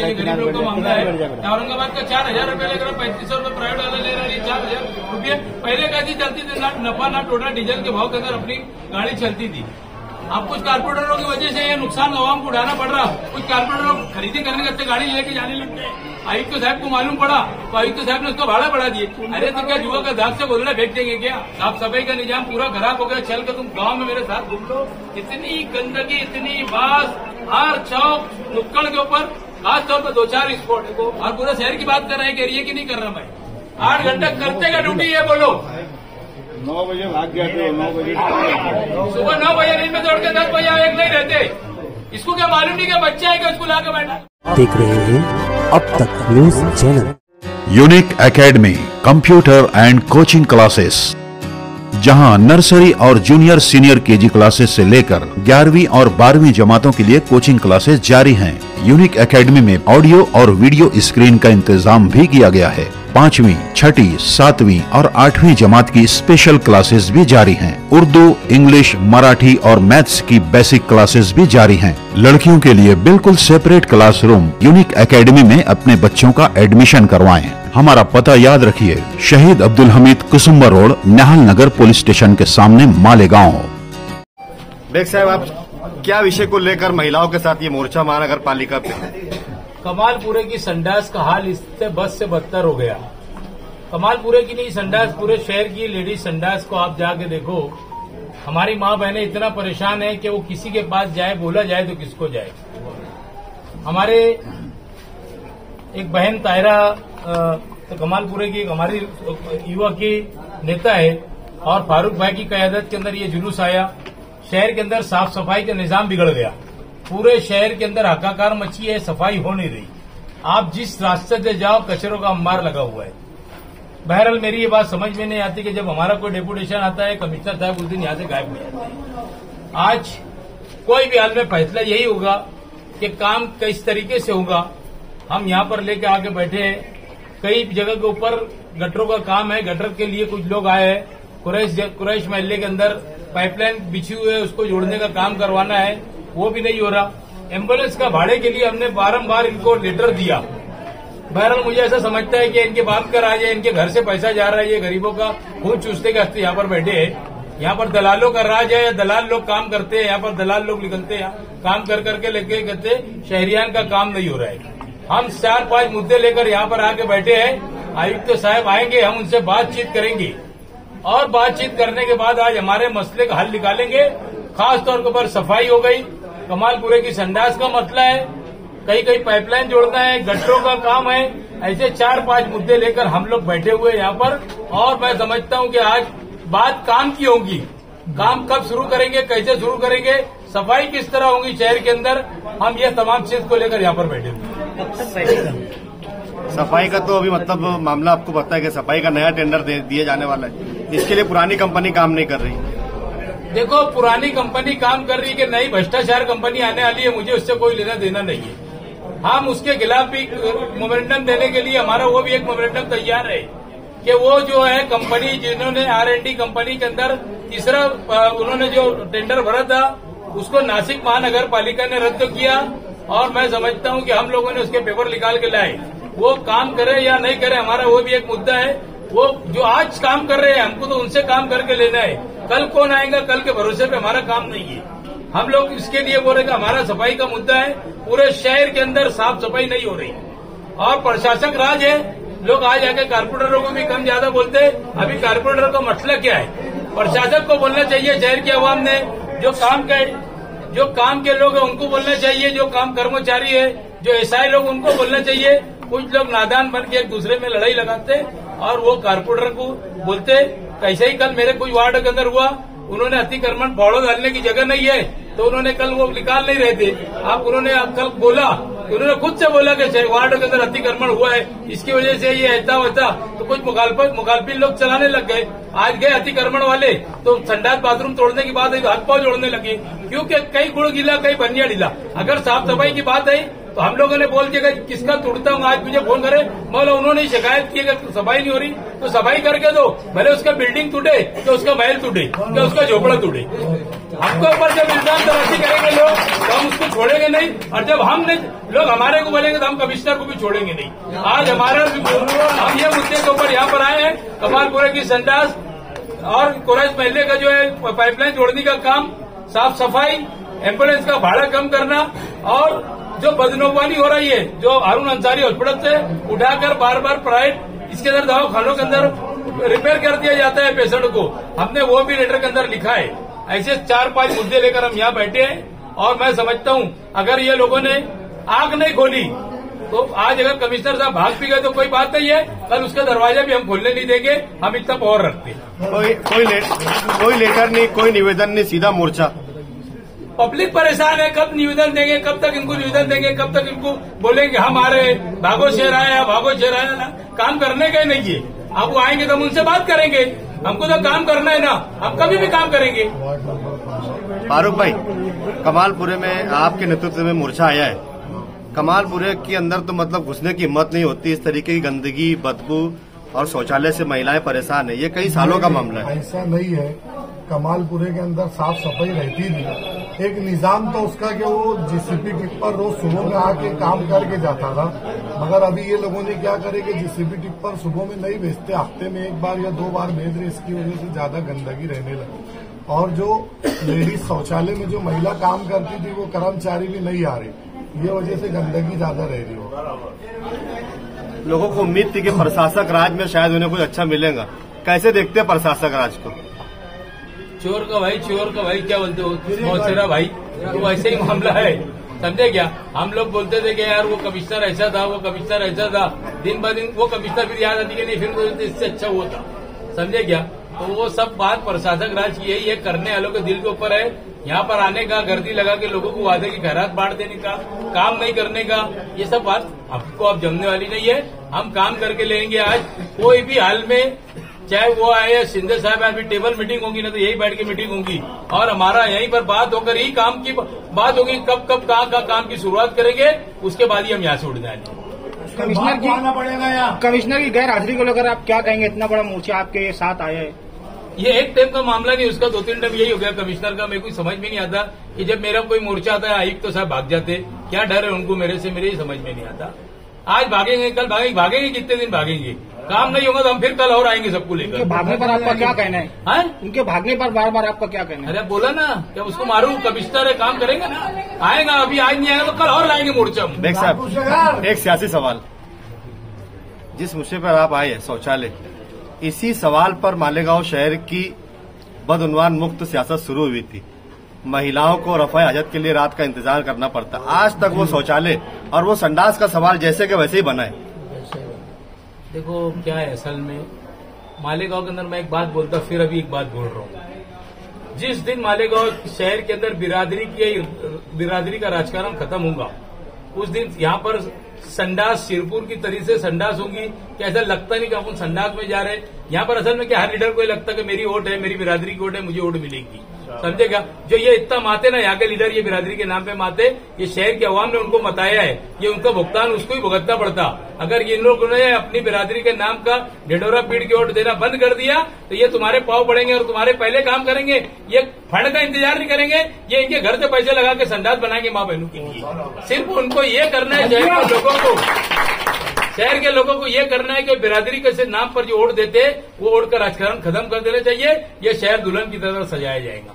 है कि गरीब लोग का मामला है। औरंगाबाद का 4,000 रुपये लेकर 3,500 रुपये प्राइवेट वाला ले रहा है, 4,000 रुपये पहले कैसी चलती थी, ना नफा ना टोटा, डीजल के भाव के अंदर अपनी गाड़ी चलती थी। अब कुछ कारपोरेटरों की वजह से ये नुकसान आवाम को उठाना पड़ रहा। कुछ कारपोरेटरों खरीदी करने करते गाड़ी लेके जाने लगते हैं। आयुक्त साहब को मालूम पड़ा तो आयुक्त साहब ने उसका भाड़ा बढ़ा दिए। अरे तो क्या जुआ का दाग से गोदड़ा फेंक देंगे क्या? साफ सफाई का निजाम पूरा खराब हो गया। चल कर तुम गांव में मेरे साथ घूम लो, इतनी गंदगी, इतनी बास, हर चौक नुक्कड़ के ऊपर, खासतौर पर 2-4 स्पॉट को, और पूरे शहर की बात कर रहे हैं कि रही कि नहीं कर रहा मैं। 8 घंटा करते का ड्यूटी है, बोलो 9 बजे भाग गया थे, 9 बजे सुबह 9 बजे नींद में दौड़ के 10 बजे एक नहीं रहते। इसको क्या मालूम नहीं कि बच्चा है कि उसको लाकर बैठा। देख रहे हैं अब तक news channel. Unique academy computer and coaching classes, जहां नर्सरी और जूनियर सीनियर केजी क्लासेस से लेकर 11वीं और 12वीं जमातों के लिए कोचिंग क्लासेस जारी हैं। यूनिक एकेडमी में ऑडियो और वीडियो स्क्रीन का इंतजाम भी किया गया है। 5वीं, 6ठी, 7वीं और 8वीं जमात की स्पेशल क्लासेस भी जारी हैं। उर्दू, इंग्लिश, मराठी और मैथ्स की बेसिक क्लासेस भी जारी हैं। लड़कियों के लिए बिल्कुल सेपरेट क्लासरूम। यूनिक एकेडमी में अपने बच्चों का एडमिशन करवाएं। हमारा पता याद रखिए, शहीद अब्दुल हमीद कुसुम्बा रोड, निहाल नगर पुलिस स्टेशन के सामने, मालेगांव। बेग साहब, आप क्या विषय को लेकर महिलाओं के साथ ये मोर्चा महानगर पालिका पे? कमालपुरे की संडास का हाल इससे बस से बदतर हो गया। कमालपुरे की नहीं, संडास पूरे शहर की लेडीज संडास को आप जाके देखो। हमारी माँ बहनें इतना परेशान है कि वो किसी के पास जाए, बोला जाए तो किसको जाए। हमारे एक बहन तायरा कमालपुरे की, हमारी युवा की नेता है, और फारूक भाई की क़यादत के अंदर ये जुलूस आया। शहर के अंदर साफ सफाई का निजाम बिगड़ गया। पूरे शहर के अंदर हाहाकार मची है, सफाई हो नहीं रही। आप जिस रास्ते से जाओ कचरों का अंबार लगा हुआ है। बहरहाल मेरी ये बात समझ में नहीं आती कि जब हमारा कोई डेपुटेशन आता है, कमिश्नर साहब उस दिन यहाँ से गायब हो जाते हैं। आज कोई भी हाल में फैसला यही होगा कि काम किस तरीके से होगा। हम यहाँ पर लेके आके बैठे हैं। कई जगह के ऊपर गटरों का काम है, गटर के लिए कुछ लोग आए हैं। कुरैश महल्ले के अंदर पाइपलाइन बिछी हुई है, उसको जोड़ने का काम करवाना है, वो भी नहीं हो रहा। एम्बुलेंस का भाड़े के लिए हमने बारंबार इनको लेटर दिया। बहरहाल मुझे ऐसा समझता है कि इनके बाप का राज है, इनके घर से पैसा जा रहा है, ये गरीबों का खून चूसने के हस्ते यहाँ पर बैठे हैं। यहाँ पर दलालों का राज है, दलाल लोग काम करते हैं, यहाँ पर दलाल लोग निकलते हैं, काम कर करके लेके कहते शहरियान का काम नहीं हो रहा है। हम 4-5 मुद्दे लेकर यहाँ पर आके बैठे हैं। आयुक्त साहब आएंगे, हम उनसे बातचीत करेंगे, और बातचीत करने के बाद आज हमारे मसले का हल निकालेंगे। खासतौर के ऊपर सफाई हो गई, कमालपुरे की संडास का मसला है, कहीं पाइपलाइन जोड़ना है, गटरों का काम है। ऐसे 4-5 मुद्दे लेकर हम लोग बैठे हुए यहाँ पर, और मैं समझता हूँ कि आज बात काम की होगी। काम कब शुरू करेंगे, कैसे शुरू करेंगे, सफाई किस तरह होगी शहर के अंदर, हम ये तमाम चीज को लेकर यहाँ पर बैठे हुए। सफाई का तो अभी मतलब मामला आपको पता है कि सफाई का नया टेंडर दिया जाने वाला है। इसके लिए पुरानी कंपनी काम नहीं कर रही। देखो, पुरानी कंपनी काम कर रही है कि नई भ्रष्टाचार कंपनी आने वाली है, मुझे उससे कोई लेना देना नहीं है। हम उसके खिलाफ भी मोमेंटम देने के लिए हमारा वो भी एक मोमेंटम तैयार है कि वो जो है कंपनी जिन्होंने R&D कंपनी के अंदर तीसरा उन्होंने जो टेंडर भरा था, उसको नासिक महानगर पालिका ने रद्द किया। और मैं समझता हूं कि हम लोगों ने उसके पेपर निकाल के लाए। वो काम करे या नहीं करे, हमारा वो भी एक मुद्दा है। वो जो आज काम कर रहे हैं, हमको तो उनसे काम करके लेना है। कल कौन आएगा, कल के भरोसे पे हमारा काम नहीं है। हम लोग इसके लिए बोल रहे हैं, हमारा सफाई का मुद्दा है। पूरे शहर के अंदर साफ सफाई नहीं हो रही, और प्रशासक राज है। लोग आज आके कारपोरेटरों को भी कम ज्यादा बोलते हैं। अभी कारपोरेटर का मसला क्या है? प्रशासक को बोलना चाहिए, शहर की आवाम ने जो काम के लोग हैं उनको बोलना चाहिए, जो काम कर्मचारी है, जो SI लोग, उनको बोलना चाहिए। कुछ लोग नादान बन के एक दूसरे में लड़ाई लगाते और वो कारपोरेटर को बोलते। कैसे ही कल मेरे कोई वार्ड के अंदर हुआ, उन्होंने अतिक्रमण फाड़ो डालने की जगह नहीं है, तो उन्होंने कल वो निकाल नहीं रहे थे। उन्होंने कल बोला, उन्होंने खुद से बोला कि वार्ड के अंदर अतिक्रमण हुआ है, इसकी वजह से ये ऐसा होता, तो कुछ मुखालफिन लोग चलाने लग गए। आज गए अतिक्रमण वाले तो संडास बाथरूम तोड़ने की बात है, हाथ पांव जोड़ने लगे, क्योंकि कई गुड़ गिला कई बनिया ढीला। अगर साफ सफाई की बात है तो हम लोगों ने बोल दिया कि किसका तोड़ता हूँ, आज मुझे फोन करे, बोला उन्होंने शिकायत की कि सफाई नहीं हो रही तो सफाई करके दो, भले उसका बिल्डिंग टूटे तो उसका महल टूटे तो उसका झोपड़ा टूटे। हमको ऊपर जब इल्जाम तलाशी करेंगे लोग तो हम उसको छोड़ेंगे नहीं, और जब हमने लोग हमारे को बोलेंगे तो हम कमिश्नर को भी छोड़ेंगे नहीं। आज हमारा हम ये मुद्दे के ऊपर यहाँ पर आए हैं, कमालपुरे की संडास और कोरस महल्ले का जो है पाइपलाइन जोड़ने का काम, साफ सफाई, एम्बुलेंस का भाड़ा कम करना, और जो बदनोबानी हो रही है जो हारून अंसारी हॉस्पिटल से उठाकर बार बार प्राइवेट इसके अंदर दवाखानों के अंदर रिपेयर कर दिया जाता है पेशेंट को, हमने वो भी लेटर के अंदर लिखा है। ऐसे 4-5 मुद्दे लेकर हम यहाँ बैठे हैं, और मैं समझता हूँ अगर ये लोगों ने आग नहीं खोली तो आज अगर कमिश्नर साहब भाग भी गए तो कोई बात नहीं है, कल उसका दरवाजा भी हम खोलने नहीं देंगे, हम इतना पावर रखते हैं। कोई लेटर नहीं, कोई निवेदन नहीं, सीधा मोर्चा। पब्लिक परेशान है, कब निवेदन देंगे, कब तक इनको निवेदन देंगे, कब तक इनको बोलेंगे हम आ रहे भागो शहर आया, भागो शहर आया ना, काम करने का ही नहीं है। अब वो आएंगे तो हम उनसे बात करेंगे, हमको तो काम करना है ना, हम कभी भी काम करेंगे। फारूक भाई, कमालपुरे में आपके नेतृत्व में मोर्चा आया है, कमालपुरे के अंदर तो मतलब घुसने की हिम्मत नहीं होती, इस तरीके की गंदगी, बदबू और शौचालय से महिलाएं परेशान है, ये कई सालों का मामला है। ऐसा नहीं है, कमालपुरे के अंदर साफ सफाई रहती थी, एक निजाम तो उसका कि वो जीसीपी टिप्पर रोज सुबह में आके काम करके जाता था, मगर अभी ये लोगों ने क्या करे कि जीसीपी टिप्पर सुबह में नहीं भेजते, हफ्ते में 1 बार या 2 बार भेज रहे, इसकी वजह से ज्यादा गंदगी रहने लगी। और जो लेडीज शौचालय में जो महिला काम करती थी वो कर्मचारी भी नहीं आ रही, ये वजह से गंदगी ज्यादा रह रही हो। लोगों को उम्मीद थी कि प्रशासक राज में शायद उन्हें कुछ अच्छा मिलेगा, कैसे देखते हैं प्रशासक राज को? चोर का भाई क्या बोलते हो मौसेरा भाई, तो वैसे ही मामला है, समझे क्या? हम लोग बोलते थे कि यार वो कमिश्नर ऐसा था, वो कमिश्नर ऐसा था, दिन ब दिन वो कमिश्नर फिर याद आती कि नहीं, फिर इससे अच्छा हुआ था, समझे क्या? तो वो सब बात प्रशासक राज की यही है, करने वालों के दिल के ऊपर है। यहाँ पर आने का, गर्दी लगा के लोगों को वादे की खैरात बांट देने का, काम नहीं करने का, ये सब बात आपको अब जमने वाली नहीं है। हम काम करके लेंगे। आज कोई भी हाल में, चाहे वो आए या शिंदे साहब, अभी टेबल मीटिंग होगी ना तो यही बैठ के मीटिंग होगी, और हमारा यहीं पर बात होकर ही काम की बात होगी, कब कहाँ का काम की शुरुआत करेंगे, उसके बाद ही हम यहाँ से उड़ जाएंगे। कमिश्नर की गैर हाजिरी को लेकर आप क्या कहेंगे? इतना बड़ा मोर्चा आपके साथ आया है, ये एक टाइम का मामला नहीं, उसका 2-3 टाइम यही हो गया कमिश्नर का। मेरे को समझ में नहीं आता कि जब मेरा कोई मोर्चा आता है आयुक्त तो साहब भाग जाते, क्या डर है उनको मेरे से, मेरे ही समझ में नहीं आता। आज भागेंगे, कल भागेंगे, कितने दिन भागेंगे? काम नहीं होगा तो हम फिर कल और आएंगे सबको लेकर। उनके भागने पर आपका क्या कहना है? हाँ, उनके भागने पर बार बार आपका क्या कहना है? अरे बोला ना, क्या उसको मारूं? कमिश्नर है, काम करेंगे ना, आएगा, अभी आज नहीं आएगा तो कल और लाएंगे मोर्चा। बेग साहब, एक सियासी सवाल, जिस मुद्दे पर आप आए शौचालय, इसी सवाल पर मालेगांव शहर की बदउनवान मुक्त सियासत शुरू हुई थी। महिलाओं को रफ़ाए हजत के लिए रात का इंतजार करना पड़ता, आज तक वो शौचालय और वो संडास का सवाल जैसे के वैसे ही बना है। देखो क्या है, असल में मालेगांव के अंदर मैं एक बात बोलता, फिर अभी एक बात बोल रहा हूँ। जिस दिन मालेगांव शहर के अंदर बिरादरी का राजकारण खत्म होगा, उस दिन यहाँ पर संडास सिरपुर की तरीके से संडास होगी। क्या ऐसा लगता नहीं कि अपन संडास में जा रहे हैं? यहाँ पर असल में क्या हर लीडर को लगता है कि मेरी वोट है, मेरी बिरादरी की वोट है, मुझे वोट मिलेगी, समझेगा? जो ये इतना माते ना यहाँ के लीडर, ये बिरादरी के नाम पे माते, ये शहर की आवाम ने उनको बताया है, ये उनका भुगतान उसको ही भुगतना पड़ता। अगर ये लोगों ने अपनी बिरादरी के नाम का ढिढोरा पीट के वोट देना बंद कर दिया तो ये तुम्हारे पाव पड़ेंगे और तुम्हारे पहले काम करेंगे, ये फंड का इंतजार नहीं करेंगे, ये इनके घर से पैसे लगा के संडास बनाएंगे माँ बहनों के लिए। सिर्फ उनको ये करना है, शहर के लोगों को ये करना है कि बिरादरी के नाम पर जो वोट देते वो वोट का राजकारण खत्म कर देना चाहिए। ये शहर दुल्हन की तरह सजाया जाएगा।